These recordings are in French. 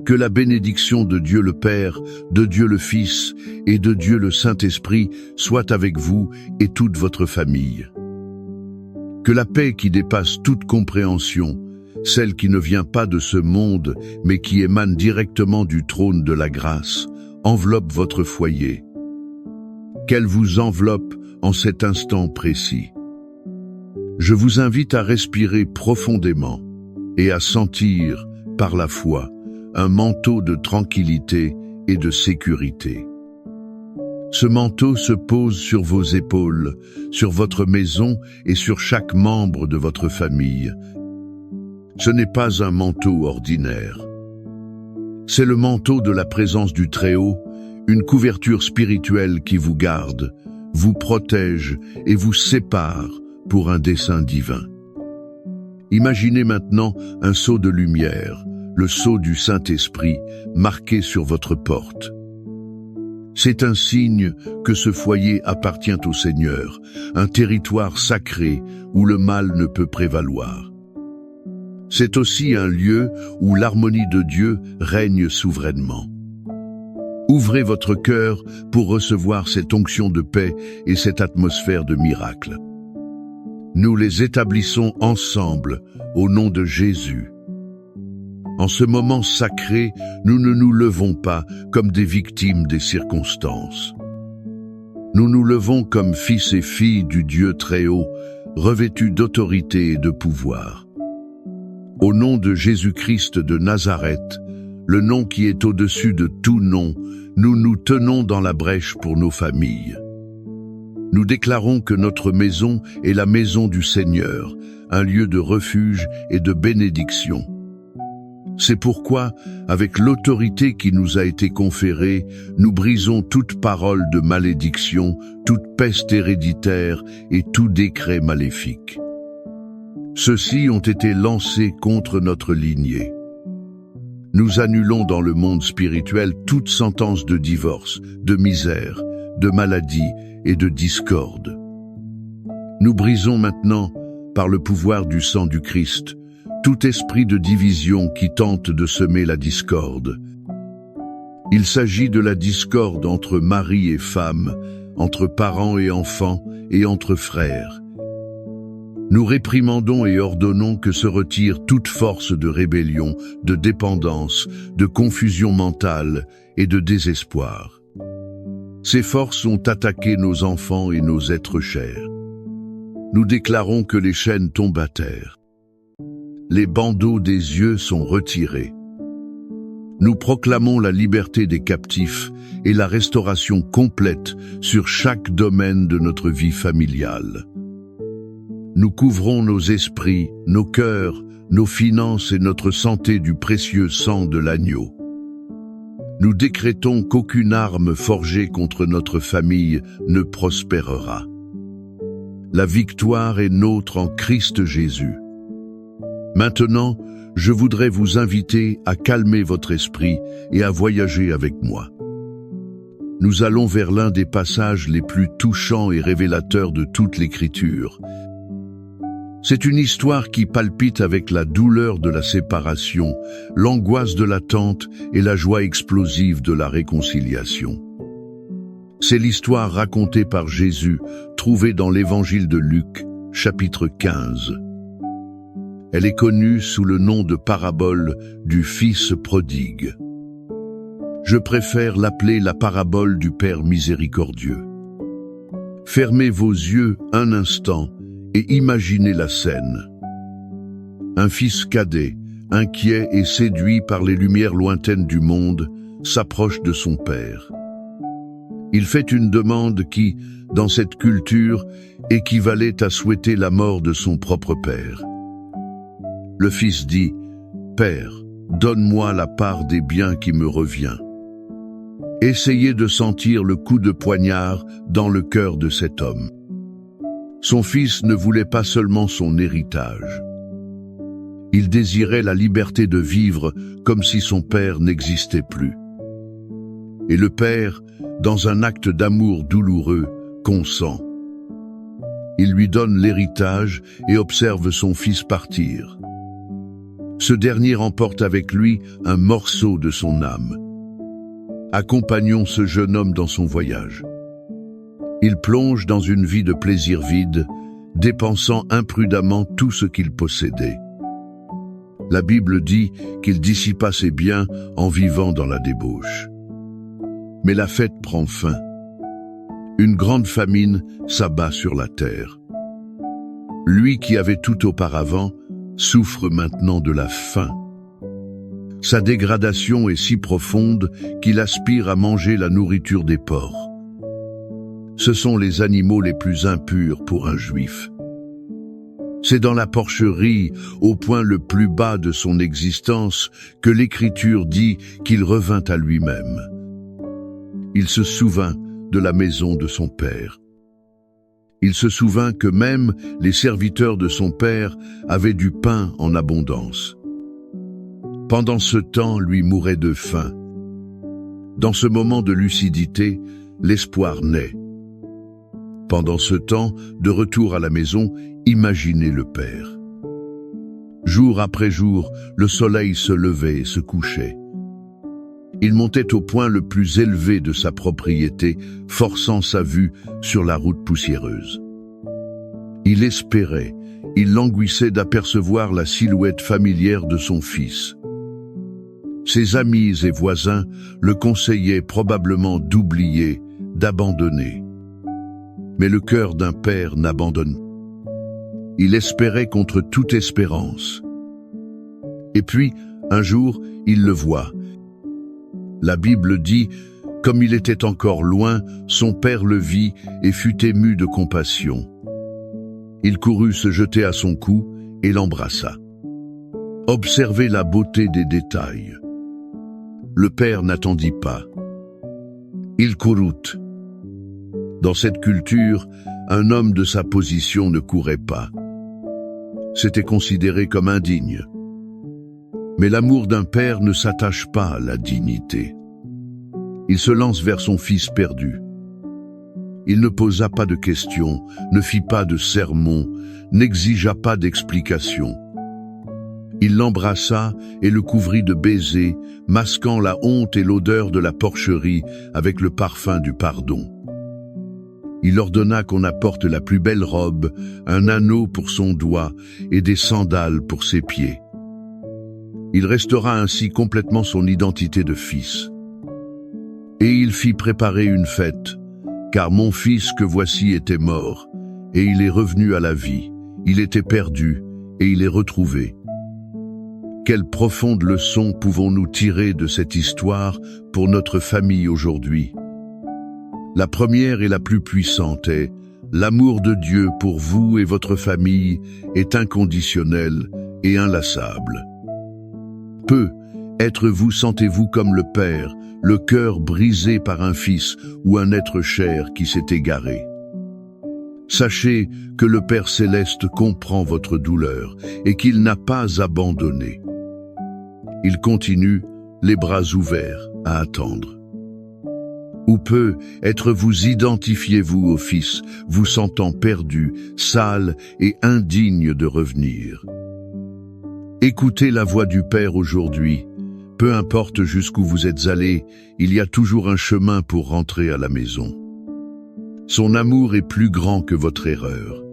Que la bénédiction de Dieu le Père, de Dieu le Fils et de Dieu le Saint-Esprit soit avec vous et toute votre famille. Que la paix qui dépasse toute compréhension, celle qui ne vient pas de ce monde mais qui émane directement du trône de la grâce, enveloppe votre foyer. Qu'elle vous enveloppe en cet instant précis. Je vous invite à respirer profondément et à sentir, par la foi, un manteau de tranquillité et de sécurité. Ce manteau se pose sur vos épaules, sur votre maison et sur chaque membre de votre famille. Ce n'est pas un manteau ordinaire. C'est le manteau de la présence du Très-Haut, une couverture spirituelle qui vous garde, vous protège et vous sépare pour un dessein divin. Imaginez maintenant un sceau de lumière, le sceau du Saint-Esprit, marqué sur votre porte. C'est un signe que ce foyer appartient au Seigneur, un territoire sacré où le mal ne peut prévaloir. C'est aussi un lieu où l'harmonie de Dieu règne souverainement. Ouvrez votre cœur pour recevoir cette onction de paix et cette atmosphère de miracle. Nous les établissons ensemble au nom de Jésus. En ce moment sacré, nous ne nous levons pas comme des victimes des circonstances. Nous nous levons comme fils et filles du Dieu Très-Haut, revêtus d'autorité et de pouvoir. Au nom de Jésus-Christ de Nazareth, le nom qui est au-dessus de tout nom, nous nous tenons dans la brèche pour nos familles. Nous déclarons que notre maison est la maison du Seigneur, un lieu de refuge et de bénédiction. C'est pourquoi, avec l'autorité qui nous a été conférée, nous brisons toute parole de malédiction, toute peste héréditaire et tout décret maléfique. Ceux-ci ont été lancés contre notre lignée. Nous annulons dans le monde spirituel toute sentence de divorce, de misère, de maladie et de discorde. Nous brisons maintenant, par le pouvoir du sang du Christ, tout esprit de division qui tente de semer la discorde. Il s'agit de la discorde entre mari et femme, entre parents et enfants et entre frères. Nous réprimandons et ordonnons que se retire toute force de rébellion, de dépendance, de confusion mentale et de désespoir. Ces forces ont attaqué nos enfants et nos êtres chers. Nous déclarons que les chaînes tombent à terre. Les bandeaux des yeux sont retirés. Nous proclamons la liberté des captifs et la restauration complète sur chaque domaine de notre vie familiale. Nous couvrons nos esprits, nos cœurs, nos finances et notre santé du précieux sang de l'agneau. Nous décrétons qu'aucune arme forgée contre notre famille ne prospérera. La victoire est nôtre en Christ Jésus. Maintenant, je voudrais vous inviter à calmer votre esprit et à voyager avec moi. Nous allons vers l'un des passages les plus touchants et révélateurs de toute l'Écriture. C'est une histoire qui palpite avec la douleur de la séparation, l'angoisse de l'attente et la joie explosive de la réconciliation. C'est l'histoire racontée par Jésus, trouvée dans l'Évangile de Luc, chapitre 15. Elle est connue sous le nom de parabole du Fils prodigue. Je préfère l'appeler la parabole du Père miséricordieux. Fermez vos yeux un instant et imaginez la scène. Un fils cadet, inquiet et séduit par les lumières lointaines du monde, s'approche de son père. Il fait une demande qui, dans cette culture, équivalait à souhaiter la mort de son propre père. Le fils dit « Père, donne-moi la part des biens qui me revient. » Essayez de sentir le coup de poignard dans le cœur de cet homme. Son fils ne voulait pas seulement son héritage. Il désirait la liberté de vivre comme si son père n'existait plus. Et le père, dans un acte d'amour douloureux, consent. Il lui donne l'héritage et observe son fils partir. Ce dernier emporte avec lui un morceau de son âme. Accompagnons ce jeune homme dans son voyage. Il plonge dans une vie de plaisir vide, dépensant imprudemment tout ce qu'il possédait. La Bible dit qu'il dissipa ses biens en vivant dans la débauche. Mais la fête prend fin. Une grande famine s'abat sur la terre. Lui qui avait tout auparavant souffre maintenant de la faim. Sa dégradation est si profonde qu'il aspire à manger la nourriture des porcs. Ce sont les animaux les plus impurs pour un juif. C'est dans la porcherie, au point le plus bas de son existence, que l'Écriture dit qu'il revint à lui-même. Il se souvint de la maison de son père. Il se souvint que même les serviteurs de son père avaient du pain en abondance. Pendant ce temps, lui mourait de faim. Dans ce moment de lucidité, l'espoir naît. Pendant ce temps, de retour à la maison, imaginez le père. Jour après jour, le soleil se levait et se couchait. Il montait au point le plus élevé de sa propriété, forçant sa vue sur la route poussiéreuse. Il espérait, il languissait d'apercevoir la silhouette familière de son fils. Ses amis et voisins le conseillaient probablement d'oublier, d'abandonner. Mais le cœur d'un père n'abandonne pas. Il espérait contre toute espérance. Et puis, un jour, il le voit. La Bible dit, comme il était encore loin, son père le vit et fut ému de compassion. Il courut se jeter à son cou et l'embrassa. Observez la beauté des détails. Le père n'attendit pas. Il courut. Dans cette culture, un homme de sa position ne courait pas. C'était considéré comme indigne. Mais l'amour d'un père ne s'attache pas à la dignité. Il se lance vers son fils perdu. Il ne posa pas de questions, ne fit pas de sermon, n'exigea pas d'explications. Il l'embrassa et le couvrit de baisers, masquant la honte et l'odeur de la porcherie avec le parfum du pardon. Il ordonna qu'on apporte la plus belle robe, un anneau pour son doigt et des sandales pour ses pieds. Il restaura ainsi complètement son identité de fils. Et il fit préparer une fête, car mon fils que voici était mort, et il est revenu à la vie. Il était perdu, et il est retrouvé. Quelle profonde leçon pouvons-nous tirer de cette histoire pour notre famille aujourd'hui? La première et la plus puissante est l'amour de Dieu pour vous et votre famille est inconditionnel et inlassable. Peu êtes-vous sentez-vous comme le Père, le cœur brisé par un fils ou un être cher qui s'est égaré. Sachez que le Père céleste comprend votre douleur et qu'il n'a pas abandonné. Il continue, les bras ouverts, à attendre. Ou peu êtes-vous identifiez-vous au Fils, vous sentant perdu, sale et indigne de revenir. Écoutez la voix du Père aujourd'hui. Peu importe jusqu'où vous êtes allé, il y a toujours un chemin pour rentrer à la maison. Son amour est plus grand que votre erreur.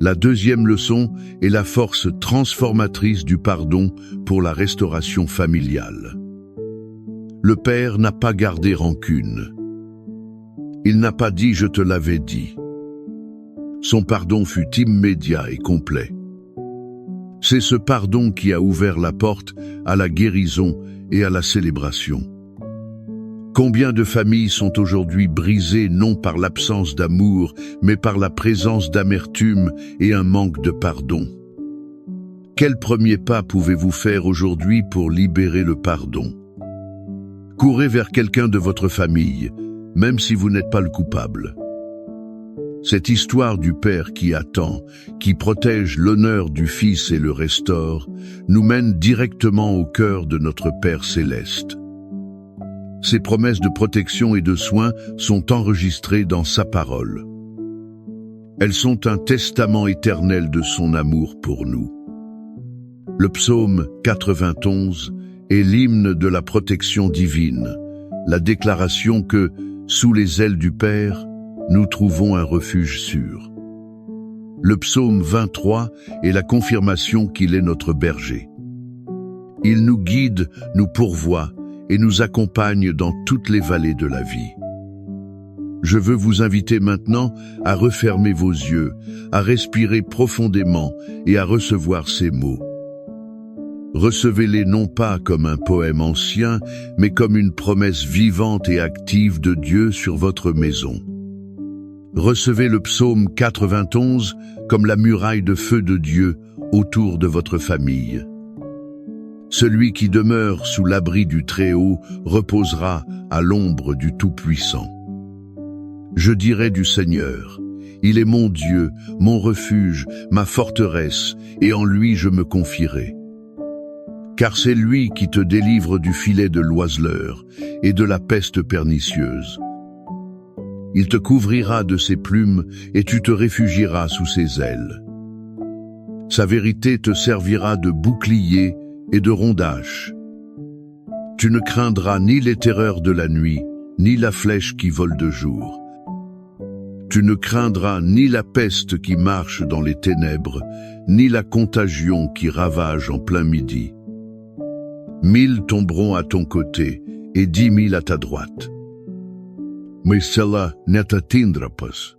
La deuxième leçon est la force transformatrice du pardon pour la restauration familiale. Le Père n'a pas gardé rancune. Il n'a pas dit « je te l'avais dit ». Son pardon fut immédiat et complet. C'est ce pardon qui a ouvert la porte à la guérison et à la célébration. Combien de familles sont aujourd'hui brisées non par l'absence d'amour, mais par la présence d'amertume et un manque de pardon? Quel premier pas pouvez-vous faire aujourd'hui pour libérer le pardon? Courez vers quelqu'un de votre famille, même si vous n'êtes pas le coupable. Cette histoire du Père qui attend, qui protège l'honneur du Fils et le restaure, nous mène directement au cœur de notre Père céleste. Ses promesses de protection et de soins sont enregistrées dans sa parole. Elles sont un testament éternel de son amour pour nous. Le psaume 91 est l'hymne de la protection divine, la déclaration que, sous les ailes du Père, nous trouvons un refuge sûr. Le psaume 23 est la confirmation qu'il est notre berger. Il nous guide, nous pourvoit et nous accompagne dans toutes les vallées de la vie. Je veux vous inviter maintenant à refermer vos yeux, à respirer profondément et à recevoir ces mots. Recevez-les non pas comme un poème ancien, mais comme une promesse vivante et active de Dieu sur votre maison. Recevez le psaume 91 comme la muraille de feu de Dieu autour de votre famille. Celui qui demeure sous l'abri du Très-Haut reposera à l'ombre du Tout-Puissant. Je dirai du Seigneur, il est mon Dieu, mon refuge, ma forteresse, et en lui je me confierai. Car c'est lui qui te délivre du filet de l'oiseleur et de la peste pernicieuse. Il te couvrira de ses plumes et tu te réfugieras sous ses ailes. Sa vérité te servira de bouclier et de rondache. Tu ne craindras ni les terreurs de la nuit, ni la flèche qui vole de jour. Tu ne craindras ni la peste qui marche dans les ténèbres, ni la contagion qui ravage en plein midi. 1000 tomberont à ton côté et 10 000 à ta droite. Mais cela ne t'atteindra pas.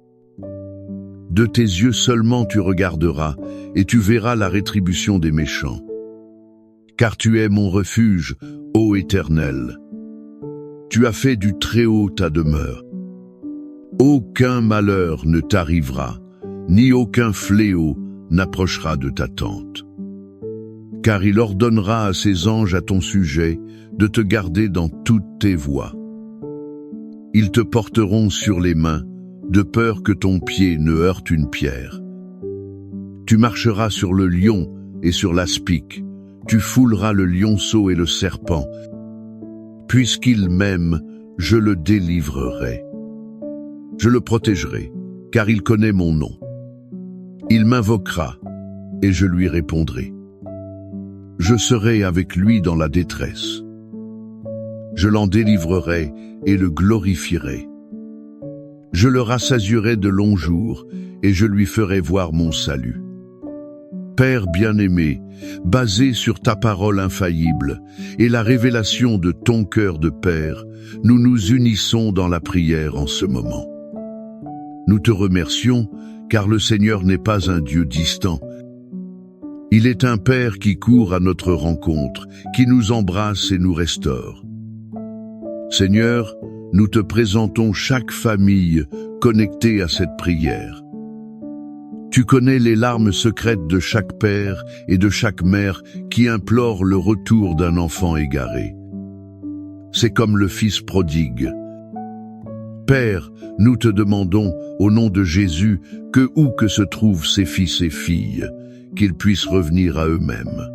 De tes yeux seulement tu regarderas et tu verras la rétribution des méchants. Car tu es mon refuge, ô Éternel. Tu as fait du Très-Haut ta demeure. Aucun malheur ne t'arrivera, ni aucun fléau n'approchera de ta tente. Car il ordonnera à ses anges à ton sujet de te garder dans toutes tes voies. Ils te porteront sur les mains, de peur que ton pied ne heurte une pierre. Tu marcheras sur le lion et sur l'aspic, tu fouleras le lionceau et le serpent. Puisqu'il m'aime, je le délivrerai. Je le protégerai, car il connaît mon nom. Il m'invoquera, et je lui répondrai. Je serai avec lui dans la détresse. Je l'en délivrerai et le glorifierai. Je le rassasierai de longs jours, et je lui ferai voir mon salut. Père bien-aimé, basé sur ta parole infaillible et la révélation de ton cœur de Père, nous nous unissons dans la prière en ce moment. Nous te remercions, car le Seigneur n'est pas un Dieu distant. Il est un Père qui court à notre rencontre, qui nous embrasse et nous restaure. Seigneur, nous te présentons chaque famille connectée à cette prière. Tu connais les larmes secrètes de chaque père et de chaque mère qui implore le retour d'un enfant égaré. C'est comme le Fils prodigue. Père, nous te demandons, au nom de Jésus, que où que se trouvent ces fils et filles, qu'ils puissent revenir à eux-mêmes.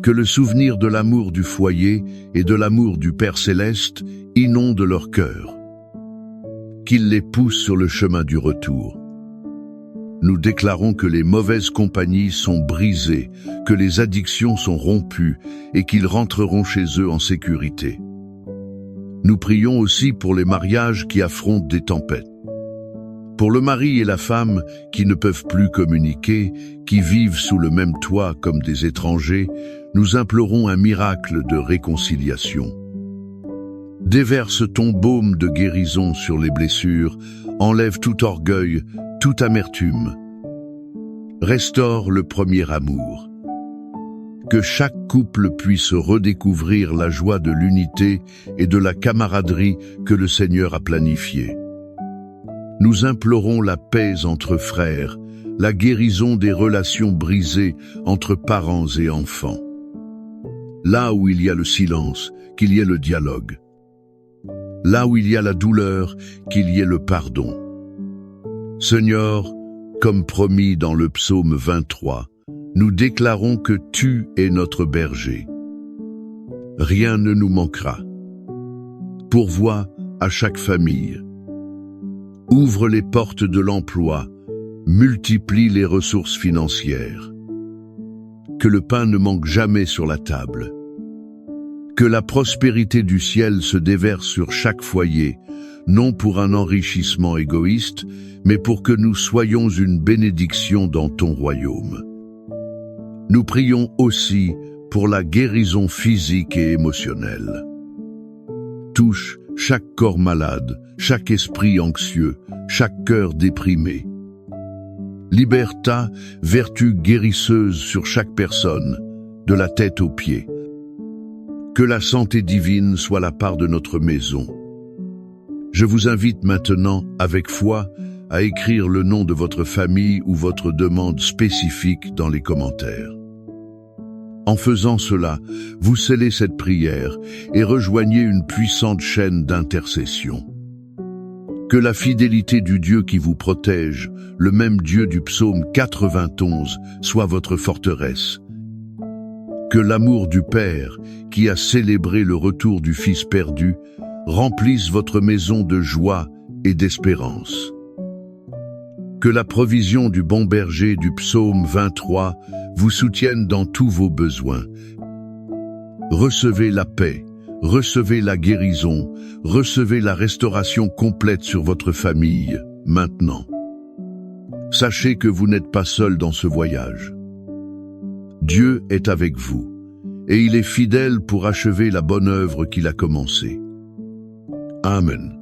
Que le souvenir de l'amour du foyer et de l'amour du Père Céleste inonde leur cœur. Qu'il les pousse sur le chemin du retour. Nous déclarons que les mauvaises compagnies sont brisées, que les addictions sont rompues et qu'ils rentreront chez eux en sécurité. Nous prions aussi pour les mariages qui affrontent des tempêtes. Pour le mari et la femme qui ne peuvent plus communiquer, qui vivent sous le même toit comme des étrangers, nous implorons un miracle de réconciliation. Déverse ton baume de guérison sur les blessures, enlève tout orgueil, toute amertume. Restaure le premier amour. Que chaque couple puisse redécouvrir la joie de l'unité et de la camaraderie que le Seigneur a planifiée. Nous implorons la paix entre frères, la guérison des relations brisées entre parents et enfants. Là où il y a le silence, qu'il y ait le dialogue. Là où il y a la douleur, qu'il y ait le pardon. Seigneur, comme promis dans le psaume 23, nous déclarons que tu es notre berger. Rien ne nous manquera. Pourvois à chaque famille. Ouvre les portes de l'emploi, multiplie les ressources financières. que le pain ne manque jamais sur la table. Que la prospérité du ciel se déverse sur chaque foyer, non pour un enrichissement égoïste, mais pour que nous soyons une bénédiction dans ton royaume. Nous prions aussi pour la guérison physique et émotionnelle. Touche chaque corps malade, chaque esprit anxieux, chaque cœur déprimé. Libère ta vertu guérisseuse sur chaque personne, de la tête aux pieds. Que la santé divine soit la part de notre maison. Je vous invite maintenant, avec foi, à écrire le nom de votre famille ou votre demande spécifique dans les commentaires. En faisant cela, vous scellez cette prière et rejoignez une puissante chaîne d'intercession. Que la fidélité du Dieu qui vous protège, le même Dieu du psaume 91, soit votre forteresse. Que l'amour du Père, qui a célébré le retour du Fils perdu, remplisse votre maison de joie et d'espérance. Que la provision du bon berger du psaume 23 vous soutienne dans tous vos besoins. Recevez la paix, recevez la guérison, recevez la restauration complète sur votre famille, maintenant. Sachez que vous n'êtes pas seul dans ce voyage. Dieu est avec vous, et il est fidèle pour achever la bonne œuvre qu'il a commencée. Amen.